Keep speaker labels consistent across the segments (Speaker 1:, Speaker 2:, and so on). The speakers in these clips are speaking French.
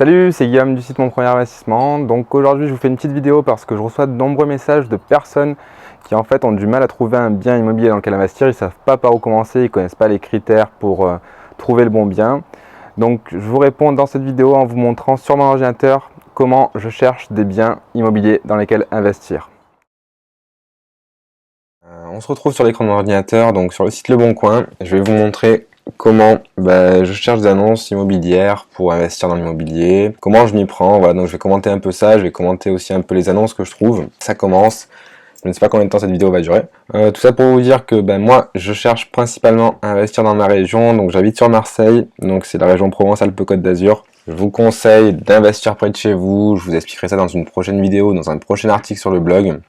Speaker 1: Salut, c'est Guillaume du site Mon Premier Investissement. Donc aujourd'hui je vous fais une petite vidéo parce que je reçois de nombreux messages de personnes qui en fait ont du mal à trouver un bien immobilier dans lequel investir. Ils ne savent pas par où commencer, ils ne connaissent pas les critères pour trouver le bon bien. Donc je vous réponds dans cette vidéo en vous montrant sur mon ordinateur comment je cherche des biens immobiliers dans lesquels investir. On se retrouve sur l'écran de mon ordinateur, donc sur le site Le Bon Coin. Je vais vous montrer comment je cherche des annonces immobilières pour investir dans l'immobilier, comment je m'y prends. Voilà, donc je vais commenter un peu ça, je vais commenter aussi un peu les annonces que je trouve. Ça commence, je ne sais pas combien de temps cette vidéo va durer. Tout ça pour vous dire que moi je cherche principalement à investir dans ma région, donc j'habite sur Marseille, donc c'est la région Provence-Alpes-Côte d'Azur. Je vous conseille d'investir près de chez vous, je vous expliquerai ça dans une prochaine vidéo, dans un prochain article sur le blog.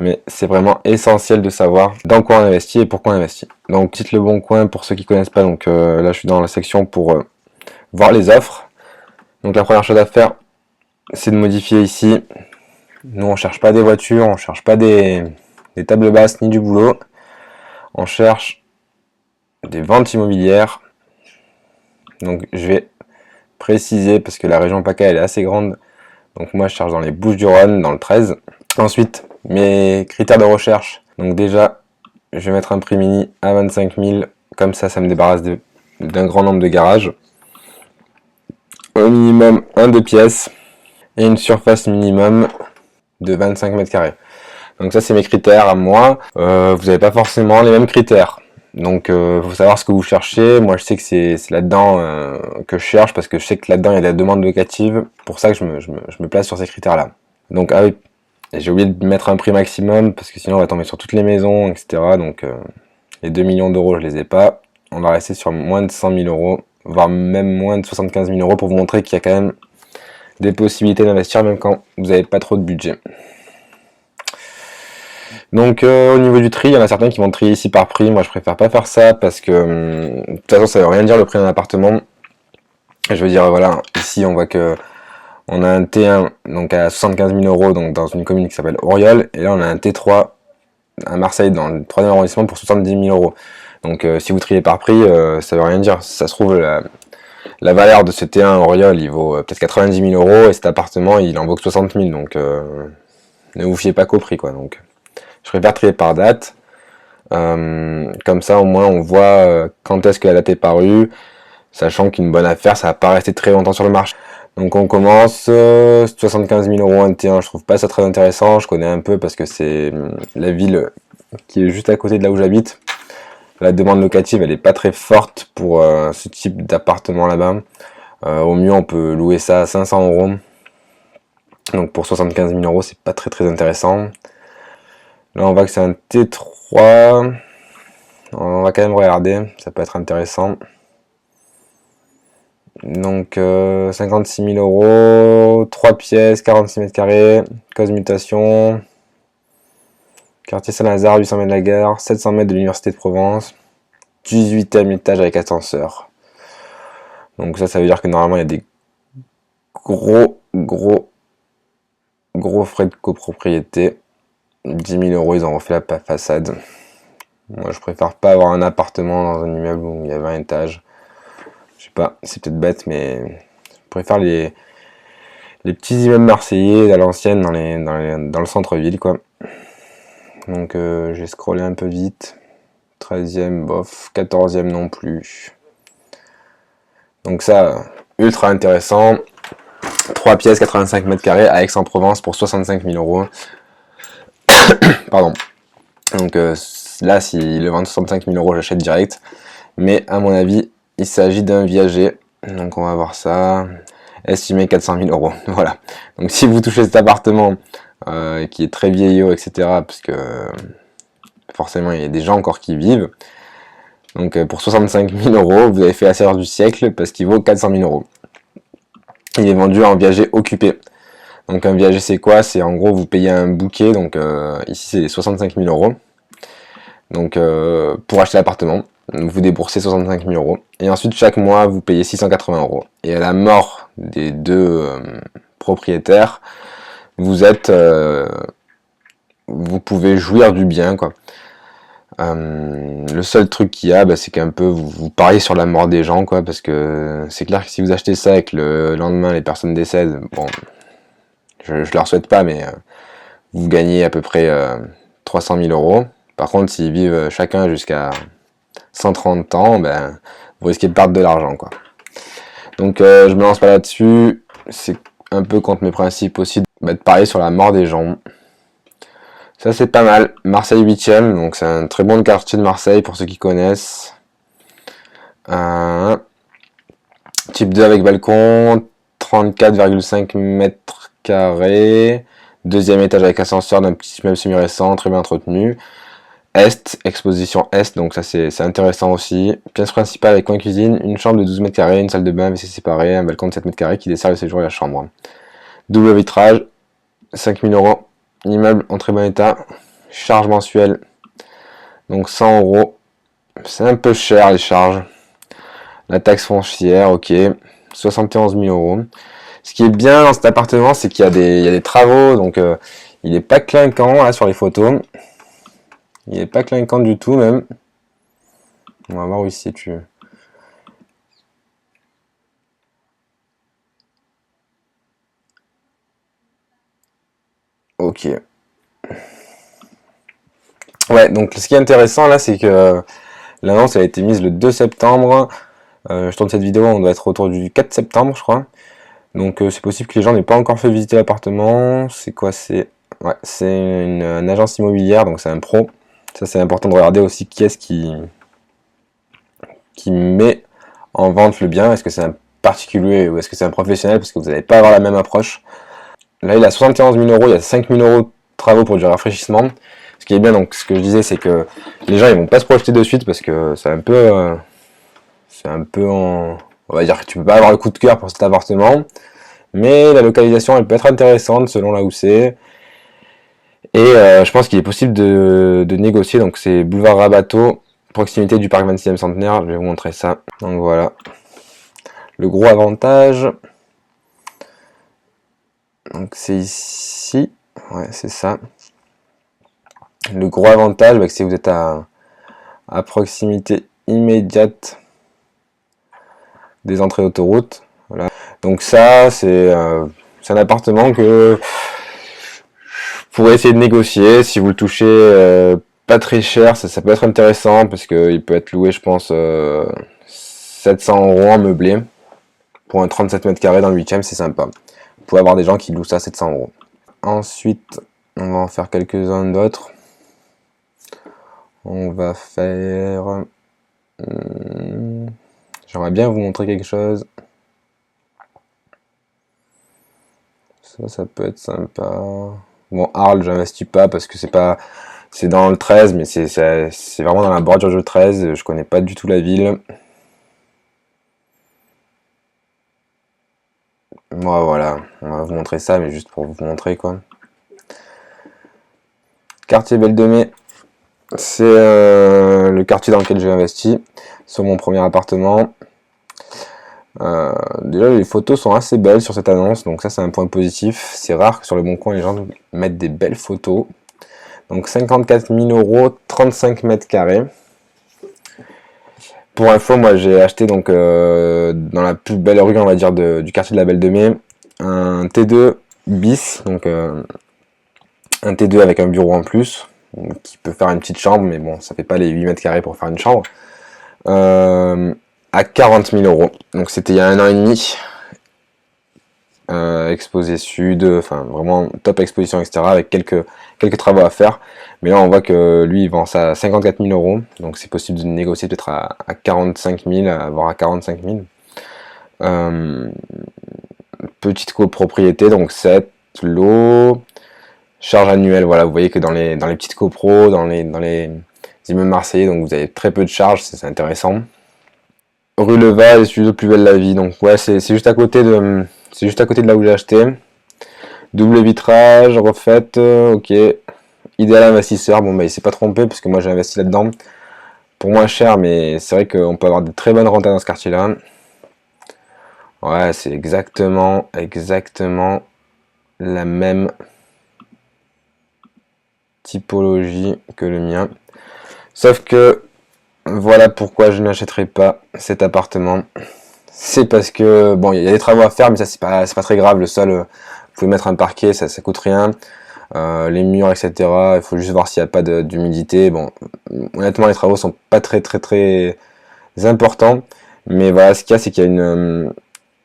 Speaker 1: Mais c'est vraiment essentiel de savoir dans quoi on investit et pourquoi on investit. Donc site Le Bon Coin pour ceux qui ne connaissent pas, donc là je suis dans la section pour voir les offres. Donc la première chose à faire, c'est de modifier ici. Nous on cherche pas des voitures, on cherche pas des tables basses ni du boulot. On cherche des ventes immobilières. Donc je vais préciser parce que la région PACA elle est assez grande. Donc moi je cherche dans les Bouches-du-Rhône, dans le 13. Ensuite, mes critères de recherche. Donc déjà, je vais mettre un prix mini à 25 000. Comme ça me débarrasse d'un grand nombre de garages. Au minimum, un 2 pièces. Et une surface minimum de 25 mètres carrés. Donc ça, c'est mes critères à moi. Vous n'avez pas forcément les mêmes critères. Donc, il faut savoir ce que vous cherchez. Moi, je sais que c'est là-dedans que je cherche, parce que je sais que là-dedans, il y a de la demande locative. Pour ça que je me place sur ces critères-là. Donc, ah oui, j'ai oublié de mettre un prix maximum, parce que sinon, on va tomber sur toutes les maisons, etc. Donc, les 2 millions d'euros, je les ai pas. On va rester sur moins de 100 000 euros, voire même moins de 75 000 euros, pour vous montrer qu'il y a quand même des possibilités d'investir, même quand vous n'avez pas trop de budget. Donc au niveau du tri, il y en a certains qui vont trier ici par prix. Moi je préfère pas faire ça parce que de toute façon ça veut rien dire le prix d'un appartement. Je veux dire voilà, ici on voit que on a un T1 donc à 75 000 euros, donc dans une commune qui s'appelle Auriol, et là on a un T3 à Marseille dans le 3e arrondissement pour 70 000 euros. Donc si vous triez par prix, ça veut rien dire. Ça se trouve la valeur de ce T1 à Auriol il vaut peut-être 90 000 euros, et cet appartement il en vaut que 60 000, donc ne vous fiez pas qu'au prix quoi. Donc je préfère trier par date, comme ça au moins on voit quand est-ce que la date est parue, sachant qu'une bonne affaire ça va pas rester très longtemps sur le marché. Donc on commence, 75 000 euros un T1, je trouve pas ça très intéressant, je connais un peu parce que c'est la ville qui est juste à côté de là où j'habite. La demande locative elle est pas très forte pour ce type d'appartement là-bas. Au mieux on peut louer ça à 500 euros, donc pour 75 000 euros c'est pas très intéressant. Là on voit que c'est un T3, on va quand même regarder, ça peut être intéressant. Donc 56 000 euros, 3 pièces, 46 mètres carrés, cause mutation, quartier Saint-Lazare, 800 mètres de la gare, 700 mètres de l'université de Provence, 18e étage avec ascenseur. Donc ça veut dire que normalement il y a des gros frais de copropriété. 10 000 euros, ils ont refait la façade. Moi, je préfère pas avoir un appartement dans un immeuble où il y a 20 étages. Je sais pas, c'est peut-être bête, mais je préfère les petits immeubles marseillais à l'ancienne dans le centre-ville, quoi. Donc, j'ai scrollé un peu vite. 13e, bof. 14e non plus. Donc ça, ultra intéressant. 3 pièces, 85 mètres carrés à Aix-en-Provence pour 65 000 euros. Pardon. Donc là, s'il le vend 65 000 euros, j'achète direct. Mais à mon avis, il s'agit d'un viager. Donc on va voir ça. Estimé 400 000 euros. Voilà. Donc si vous touchez cet appartement qui est très vieillot, etc. Parce que forcément, il y a des gens encore qui y vivent. Donc pour 65 000 euros, vous avez fait la serrure du siècle parce qu'il vaut 400 000 euros. Il est vendu en viager occupé. Donc un viager c'est quoi? C'est en gros vous payez un bouquet, donc ici c'est 65 000 euros. Donc pour acheter l'appartement, vous déboursez 65 000 euros. Et ensuite chaque mois vous payez 680 euros. Et à la mort des deux propriétaires, vous pouvez jouir du bien quoi. Le seul truc qu'il y a, c'est qu'un peu vous pariez sur la mort des gens, quoi, parce que c'est clair que si vous achetez ça et que le lendemain les personnes décèdent, bon, je leur souhaite pas, mais vous gagnez à peu près 300 000 euros. Par contre, s'ils vivent chacun jusqu'à 130 ans, vous risquez de perdre de l'argent, quoi. Donc je me lance pas là-dessus, c'est un peu contre mes principes aussi de parier sur la mort des gens. Ça c'est pas mal. Marseille 8ème, donc c'est un très bon quartier de Marseille pour ceux qui connaissent. Type 2 avec balcon, 34,5 mètres carrés. Deuxième étage avec ascenseur d'un petit immeuble semi-récent, très bien entretenu. Est, exposition Est, donc ça c'est intéressant aussi. Pièce principale avec coin cuisine, une chambre de 12 mètres carrés, une salle de bain, WC séparé, un balcon de 7 mètres carrés qui dessert le séjour et la chambre. Double vitrage, 5 000 euros. Immeuble en très bon état. Charge mensuelle, donc 100 euros. C'est un peu cher les charges. La taxe foncière, ok. 71 000 euros. Ce qui est bien dans cet appartement, c'est qu'il y a des travaux, donc il n'est pas clinquant là sur les photos. Il n'est pas clinquant du tout même. On va voir où il se situe. Ok. Ouais, donc ce qui est intéressant là, c'est que l'annonce a été mise le 2 septembre. Je tourne cette vidéo, on doit être autour du 4 septembre, je crois. Donc c'est possible que les gens n'aient pas encore fait visiter l'appartement. C'est quoi? C'est une agence immobilière, donc c'est un pro. Ça c'est important de regarder aussi qui est-ce qui met en vente le bien. Est-ce que c'est un particulier ou est-ce que c'est un professionnel? Parce que vous n'allez pas avoir la même approche. Là il a 71 000 euros, il y a 5 000 euros de travaux pour du rafraîchissement. Ce qui est bien, donc ce que je disais, c'est que les gens ils vont pas se projeter de suite parce que c'est un peu on va dire que tu peux pas avoir le coup de cœur pour cet appartement, mais la localisation elle peut être intéressante selon là où c'est. Et je pense qu'il est possible de négocier. Donc c'est boulevard Rabateau, proximité du parc 26e centenaire. Je vais vous montrer ça. Donc voilà. Le gros avantage, donc c'est ici. Ouais, c'est ça. Le gros avantage, c'est que si vous êtes à proximité immédiate des entrées d'autoroute. Voilà. Donc ça, c'est un appartement que je pourrais essayer de négocier. Si vous le touchez pas très cher, ça peut être intéressant parce qu'il peut être loué, je pense, 700 euros en meublé. Pour un 37 mètres carrés dans le 8ème, c'est sympa. Vous pouvez avoir des gens qui louent ça à 700 euros. Ensuite, on va en faire quelques-uns d'autres. On va faire... J'aimerais bien vous montrer quelque chose. Ça peut être sympa. Bon, Arles, j'investis pas parce que c'est dans le 13, mais c'est vraiment dans la bordure du 13. Je connais pas du tout la ville. Moi, voilà, on va vous montrer ça, mais juste pour vous montrer quoi. Quartier Belle de Mai, c'est le quartier dans lequel j'ai investi sur mon premier appartement. Déjà les photos sont assez belles sur cette annonce, donc ça c'est un point positif. C'est rare que sur le Bon Coin les gens mettent des belles photos. Donc 54 000 euros, 35 mètres carrés. Pour info, moi j'ai acheté donc dans la plus belle rue on va dire du quartier de la Belle de Mai un T2 bis, donc un T2 avec un bureau en plus, qui peut faire une petite chambre, mais bon ça fait pas les 8 mètres carrés pour faire une chambre. À 40 000 euros. Donc c'était il y a 1 an et demi. Exposé sud, enfin vraiment top exposition, etc. avec quelques travaux à faire. Mais là on voit que lui il vend ça à 54 000 euros. Donc c'est possible de négocier peut-être à 45 000, voire à 45 000. Petite copropriété, donc 7 lots. Charge annuelle, voilà, vous voyez que dans les petites copros, dans les immeubles marseillais, donc vous avez très peu de charges, c'est intéressant. Rue Leval, studio Plus Belle la Vie, donc ouais, c'est juste à côté de là où j'ai acheté. Double vitrage, refaite, ok. Idéal investisseur, bon il s'est pas trompé parce que moi j'ai investi là-dedans. Pour moins cher, mais c'est vrai qu'on peut avoir de très bonnes rentes dans ce quartier-là. Ouais, c'est exactement la même typologie que le mien. Sauf que voilà pourquoi je n'achèterai pas cet appartement. C'est parce que bon, il y a des travaux à faire, mais ça c'est pas très grave. Le sol, vous pouvez mettre un parquet, ça coûte rien. Les murs, etc. Il faut juste voir s'il n'y a pas d'humidité. Bon, honnêtement, les travaux sont pas très importants. Mais voilà, ce qu'il y a, c'est qu'il y a une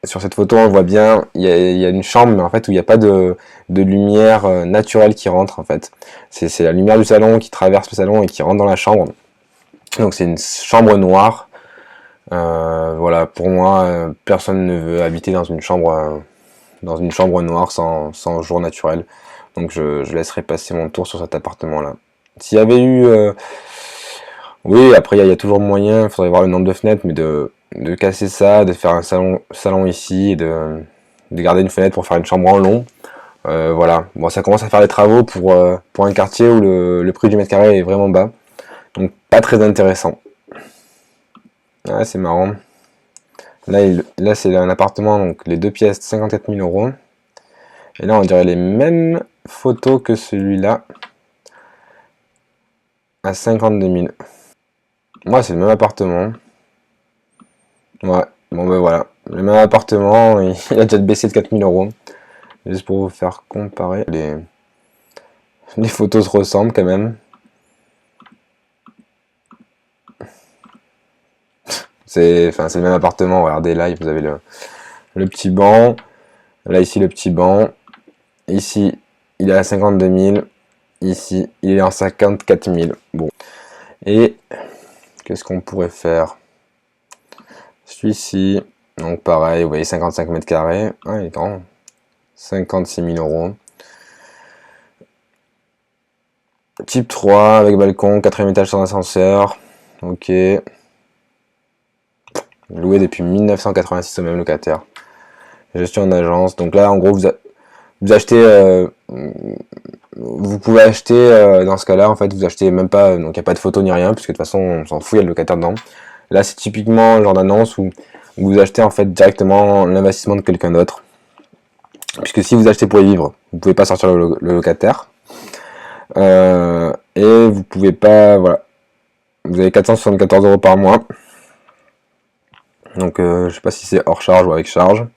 Speaker 1: sur cette photo, on voit bien, il y a une chambre, mais en fait où il n'y a pas de lumière naturelle qui rentre en fait. C'est la lumière du salon qui traverse le salon et qui rentre dans la chambre. Donc c'est une chambre noire. Voilà, pour moi, personne ne veut habiter dans une chambre noire sans jour naturel. Donc je laisserai passer mon tour sur cet appartement-là. S'il y avait eu... oui, après il y a toujours moyen, il faudrait voir le nombre de fenêtres, mais de casser ça, de faire un salon ici, et de garder une fenêtre pour faire une chambre en long. Voilà, bon ça commence à faire des travaux pour un quartier où le prix du mètre carré est vraiment bas. Donc pas très intéressant. Ah, c'est marrant. Là c'est un appartement, donc les 2 pièces, 54 000 euros. Et là on dirait les mêmes photos que celui-là, à 52 000. Moi c'est le même appartement. Ouais, bon ben voilà. Le même appartement, il a déjà baissé de 4 000 euros. Juste pour vous faire comparer. Les photos se ressemblent quand même. C'est le même appartement. Regardez là, vous avez le petit banc. Là ici le petit banc. Ici il est à 52 000. Ici il est en 54 000. Bon. Et qu'est-ce qu'on pourrait faire? Celui-ci. Donc pareil, vous voyez 55 mètres carrés. Ah, il est grand. 56 000 euros. Type 3 avec balcon, 4e étage sans ascenseur. Ok. Loué depuis 1986 au même locataire. Gestion d'agence. Donc là, en gros, vous achetez. Vous pouvez acheter dans ce cas-là. En fait, vous achetez même pas. Donc il n'y a pas de photo ni rien, puisque de toute façon, on s'en fout, il y a le locataire dedans. Là, c'est typiquement le genre d'annonce où vous achetez en fait directement l'investissement de quelqu'un d'autre. Puisque si vous achetez pour y vivre, vous pouvez pas sortir le locataire. Et vous pouvez pas, voilà, vous avez 474 euros par mois, donc je sais pas si c'est hors charge ou avec charge.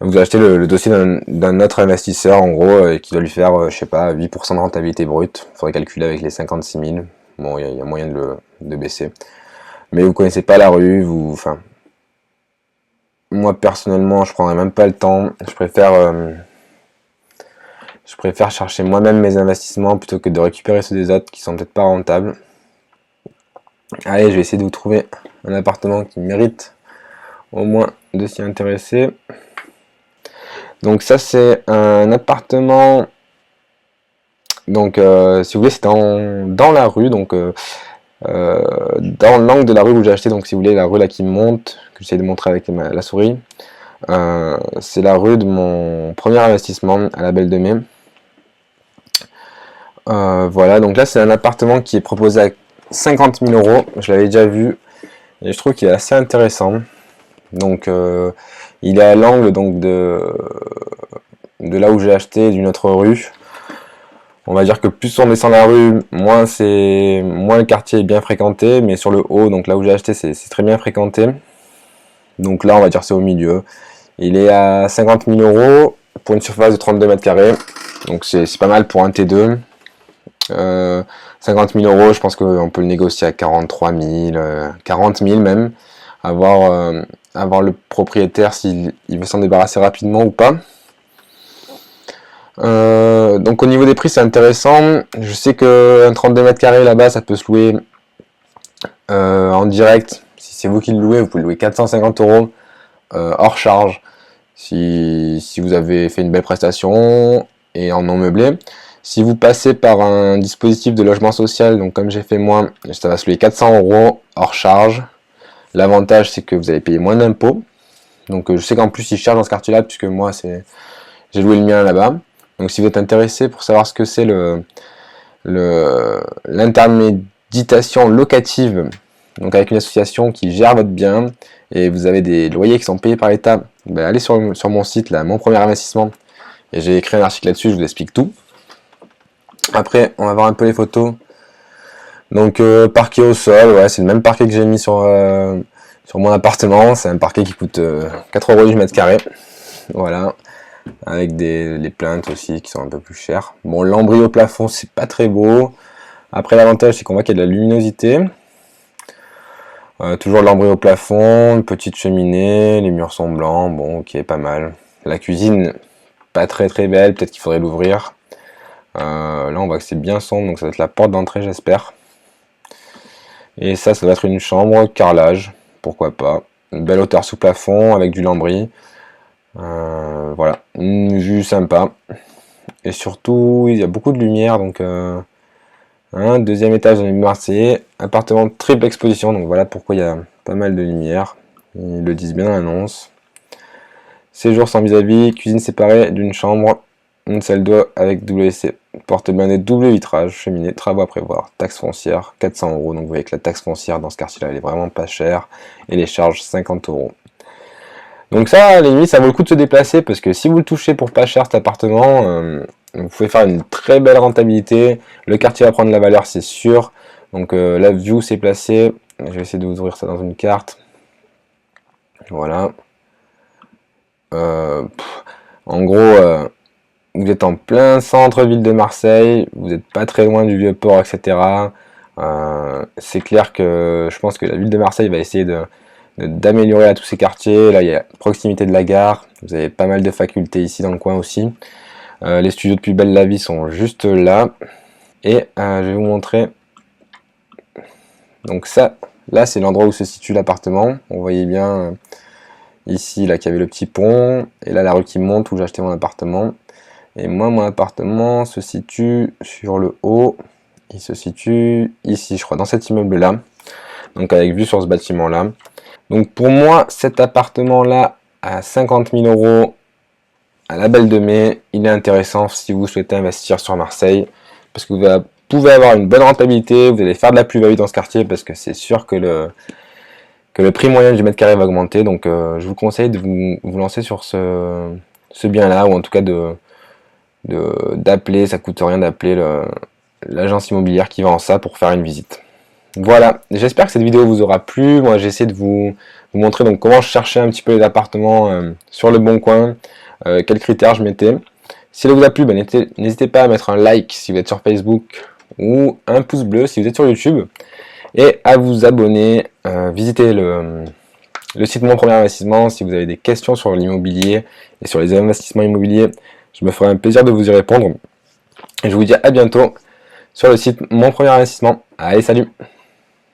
Speaker 1: Vous achetez le dossier d'un autre investisseur en gros qui doit lui faire, je sais pas, 8% de rentabilité brute. Il faudrait calculer avec les 56 000. Bon, il y a moyen de baisser, mais vous connaissez pas la rue, enfin, moi personnellement, je prendrais même pas le temps. Je préfère chercher moi-même mes investissements plutôt que de récupérer ceux des autres qui sont peut-être pas rentables. Allez, je vais essayer de vous trouver un appartement qui mérite au moins de s'y intéresser. Donc ça c'est un appartement, donc si vous voulez c'est dans la rue, donc dans l'angle de la rue où j'ai acheté, donc si vous voulez la rue là qui monte, que j'essaie de montrer avec la souris, c'est la rue de mon premier investissement à la Belle de Mai. Voilà, donc là c'est un appartement qui est proposé à 50 000 euros, je l'avais déjà vu et je trouve qu'il est assez intéressant. Donc il est à l'angle donc de là où j'ai acheté, d'une autre rue. On va dire que plus on descend la rue, moins le quartier est bien fréquenté, mais sur le haut, donc là où j'ai acheté, c'est très bien fréquenté. Donc là on va dire c'est au milieu. Il est à 50 000 euros pour une surface de 32 mètres carrés, donc c'est pas mal pour un T2. 50 000 euros, je pense qu'on peut le négocier à 43 000, 40 000 même, à voir le propriétaire s'il veut s'en débarrasser rapidement ou pas. Donc au niveau des prix c'est intéressant. Je sais qu'un 32 mètres carrés là-bas ça peut se louer en direct. Si c'est vous qui le louez, vous pouvez le louer 450 euros hors charge si vous avez fait une belle prestation et en non meublé. Si vous passez par un dispositif de logement social, donc comme j'ai fait moi, ça va se louer 400 euros hors charge. L'avantage c'est que vous allez payer moins d'impôts. Donc je sais qu'en plus ils chargent dans ce quartier là, puisque moi j'ai loué le mien là-bas. Donc si vous êtes intéressé pour savoir ce que c'est l'intermédiation locative, donc avec une association qui gère votre bien, et vous avez des loyers qui sont payés par l'État, ben allez sur mon site, là, mon premier investissement, et j'ai écrit un article là-dessus, je vous explique tout. Après, on va voir un peu les photos Donc parquet au sol, ouais, c'est le même parquet que j'ai mis sur mon appartement. C'est un parquet qui coûte 4 € du mètre carré. Voilà, avec les plaintes aussi qui sont un peu plus chères. Bon, l'ambris au plafond, c'est pas très beau. Après, l'avantage, c'est qu'on voit qu'il y a de la luminosité. Toujours de l'ambris au plafond, une petite cheminée, les murs sont blancs, bon, ok, pas mal. La cuisine, pas très très belle, peut-être qu'il faudrait l'ouvrir. Là, on voit que c'est bien sombre, donc ça va être la porte d'entrée, j'espère. Et ça va être une chambre, carrelage, pourquoi pas. Une belle hauteur sous plafond avec du lambris. Voilà, une vue sympa. Et surtout, il y a beaucoup de lumière, donc deuxième étage dans les Marseillais, appartement triple exposition, donc voilà pourquoi il y a pas mal de lumière. Ils le disent bien dans l'annonce. Séjour sans vis-à-vis, cuisine séparée d'une chambre, une salle d'eau avec WC, porte blindée, double vitrage, cheminée, travaux à prévoir, taxe foncière, 400 €. Donc vous voyez que la taxe foncière dans ce quartier-là, elle est vraiment pas chère, et les charges 50 €. Donc ça, à la limite, ça vaut le coup de se déplacer, parce que si vous le touchez pour pas cher cet appartement, vous pouvez faire une très belle rentabilité. Le quartier va prendre la valeur, c'est sûr. Donc la view s'est placée. Je vais essayer de vous ouvrir ça dans une carte. Voilà. En gros, vous êtes en plein centre-ville de Marseille. Vous n'êtes pas très loin du Vieux-Port, etc. C'est clair que je pense que la ville de Marseille va essayer d'améliorer à tous ces quartiers. Là, il y a proximité de la gare. Vous avez pas mal de facultés ici dans le coin aussi. Les studios de Plus Belle la Vie sont juste là. Et je vais vous montrer. Donc ça, là c'est l'endroit où se situe l'appartement. On voyait bien ici là qu'il y avait le petit pont. Et là la rue qui monte où j'ai acheté mon appartement. Et moi mon appartement se situe sur le haut. Il se situe ici je crois, dans cet immeuble là. Donc avec vue sur ce bâtiment là. Donc pour moi cet appartement là à 50 000 € à la Belle de Mai, il est intéressant si vous souhaitez investir sur Marseille, parce que vous pouvez avoir une bonne rentabilité, vous allez faire de la plus-value dans ce quartier, parce que c'est sûr que le prix moyen du mètre carré va augmenter, donc je vous conseille de vous lancer sur ce bien-là, ou en tout cas d'appeler, ça coûte rien d'appeler l'agence immobilière qui vend ça pour faire une visite. Voilà, j'espère que cette vidéo vous aura plu. Moi j'ai essayé de vous montrer donc comment je cherchais un petit peu les appartements sur le bon coin, quels critères je mettais. Si elle vous a plu, n'hésitez pas à mettre un like si vous êtes sur Facebook ou un pouce bleu si vous êtes sur YouTube, et à vous abonner, visitez le site Mon Premier Investissement si vous avez des questions sur l'immobilier et sur les investissements immobiliers. Je me ferai un plaisir de vous y répondre. Et je vous dis à bientôt sur le site Mon Premier Investissement. Allez, salut!